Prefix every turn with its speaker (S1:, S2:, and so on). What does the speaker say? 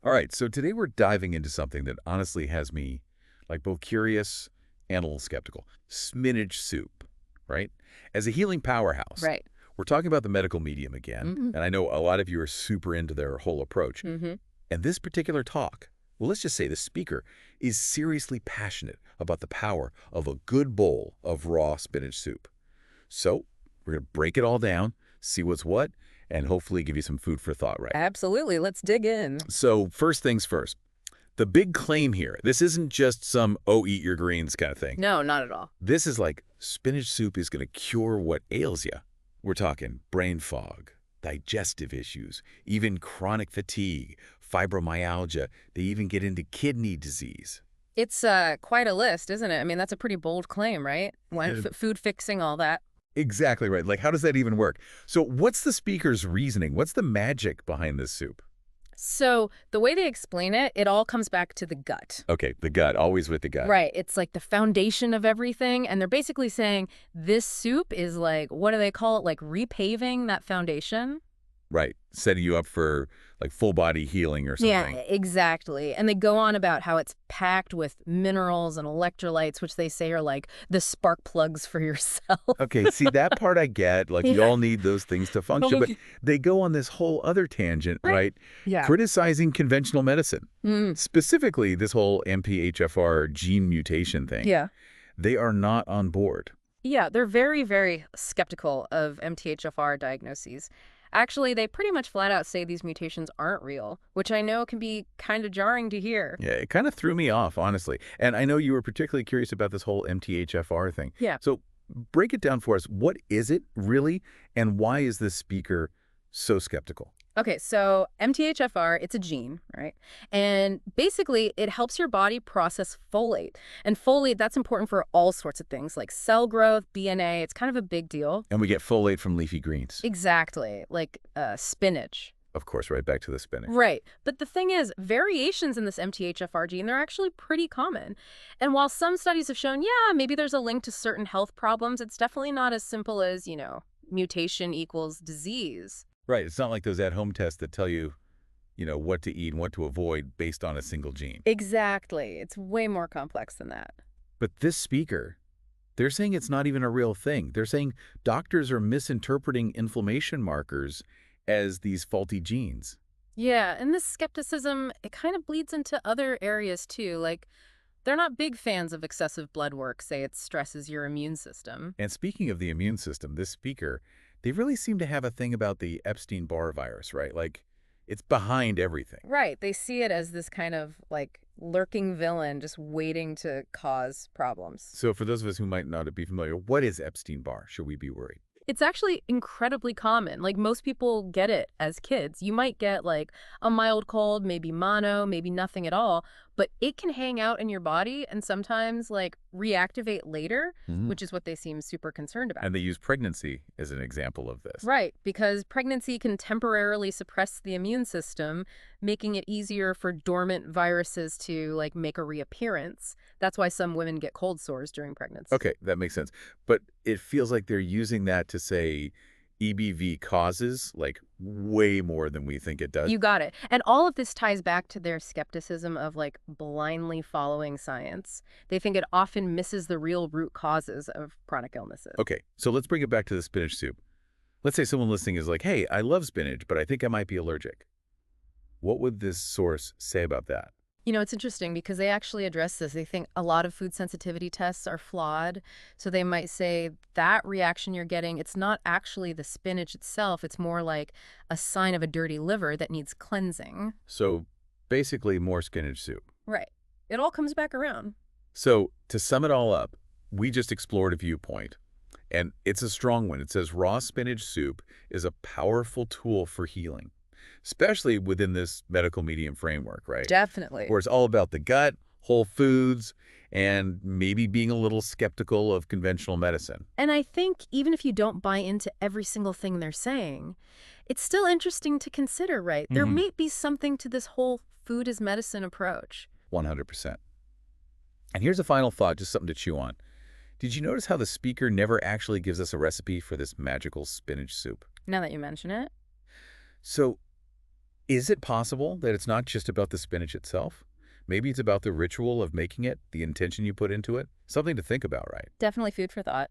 S1: All right, so today we're diving into something that honestly has me like both curious and a little skeptical. Spinach soup, right? As a healing powerhouse,
S2: Right.
S1: we're talking about the medical medium again,
S2: Mhm.
S1: and I know a lot of you are super into their whole approach.
S2: Mhm.
S1: And this particular talk, well, let's just say the speaker is seriously passionate about the power of a good bowl of raw spinach soup. So we're going to break it all down, see what's what, and hopefully give you some food for thought, right?
S2: Absolutely. Let's dig in.
S1: So first things first. The big claim here, this isn't just some, oh, eat your greens kind of thing.
S2: No, not at all.
S1: This is like spinach soup is going to cure what ails you. We're talking brain fog, digestive issues, even chronic fatigue, fibromyalgia. They even get into kidney disease.
S2: It's quite a list, isn't it? I mean, that's a pretty bold claim, right? Food fixing, all that.
S1: Exactly right. Like, how does that even work? So what's the speaker's reasoning? What's the magic behind this soup?
S2: So the way they explain it, it all comes back to the gut.
S1: Okay, the gut, always with the gut.
S2: Right. It's like the foundation of everything. And they're basically saying this soup is like, what do they call it? Like repaving that foundation.
S1: Right, setting you up for like full body healing or
S2: Yeah,
S1: something.
S2: exactly. And they go on about how it's packed with minerals and electrolytes, which they say are like the spark plugs for your cells.
S1: Okay, see that part I get, like you
S2: Yeah.
S1: all need those things to function, but
S2: Okay.
S1: they go on this whole other tangent,
S2: Right.
S1: right?
S2: Yeah.
S1: Criticizing conventional medicine,
S2: Mm.
S1: specifically this whole MTHFR gene mutation thing.
S2: Yeah.
S1: They are not on board.
S2: Yeah, they're very, very skeptical of MTHFR diagnoses. Actually, they pretty much flat out say these mutations aren't real, which I know can be kind of jarring to hear.
S1: Yeah, it kind of threw me off, honestly. And I know you were particularly curious about this whole MTHFR thing.
S2: Yeah.
S1: So break it down for us. What is it really, and why is this speaker so skeptical?
S2: Okay, so MTHFR, it's a gene, right? And basically, it helps your body process folate. And folate, that's important for all sorts of things like cell growth, DNA. It's kind of a big deal.
S1: And we get folate from leafy greens.
S2: Exactly, like spinach.
S1: Of course, right back to the spinach.
S2: Right. But the thing is, variations in this MTHFR gene, they're actually pretty common. And while some studies have shown, yeah, maybe there's a link to certain health problems, it's definitely not as simple as, mutation equals disease.
S1: Right. It's not like those at-home tests that tell you, what to eat and what to avoid based on a single gene.
S2: Exactly. It's way more complex than that.
S1: But this speaker, they're saying it's not even a real thing. They're saying doctors are misinterpreting inflammation markers as these faulty genes.
S2: Yeah, and this skepticism, it kind of bleeds into other areas too. Like, they're not big fans of excessive blood work, say it stresses your immune system.
S1: And speaking of the immune system, this speaker, they really seem to have a thing about the Epstein-Barr virus, right? Like, it's behind everything.
S2: Right, they see it as this kind of like lurking villain just waiting to cause problems.
S1: So for those of us who might not be familiar, what is Epstein-Barr? Should we be worried?
S2: It's actually incredibly common. Like most people get it as kids. You might get like a mild cold, maybe mono, maybe nothing at all, but it can hang out in your body and sometimes like reactivate later,
S1: Mhm.
S2: which is what they seem super concerned about.
S1: And they use pregnancy as an example of this.
S2: Right, because pregnancy can temporarily suppress the immune system, making it easier for dormant viruses to like make a reappearance. That's why some women get cold sores during pregnancy.
S1: Okay, that makes sense. But it feels like they're using that to say EBV causes like way more than we think it does.
S2: You got it. And all of this ties back to their skepticism of like blindly following science. They think it often misses the real root causes of chronic illnesses.
S1: Okay, so let's bring it back to the spinach soup. Let's say someone listening is like, hey, I love spinach, but I think I might be allergic. What would this source say about that?
S2: It's interesting because they actually address this. They think a lot of food sensitivity tests are flawed. So they might say that reaction you're getting, it's not actually the spinach itself. It's more like a sign of a dirty liver that needs cleansing.
S1: So basically more spinach soup.
S2: Right. It all comes back around.
S1: So to sum it all up, we just explored a viewpoint, and it's a strong one. It says raw spinach soup is a powerful tool for healing, especially within this medical medium framework, right?
S2: Definitely.
S1: Where it's all about the gut, whole foods, and maybe being a little skeptical of conventional medicine.
S2: And I think even if you don't buy into every single thing they're saying, it's still interesting to consider, right? There
S1: Mhm.
S2: may be something to this whole food as medicine approach.
S1: 100%. And here's a final thought, just something to chew on. Did you notice how the speaker never actually gives us a recipe for this magical spinach soup?
S2: Now that you mention it.
S1: So Is it possible that it's not just about the spinach itself? Maybe it's about the ritual of making it, the intention you put into it? Something to think about, right?
S2: Definitely food for thought.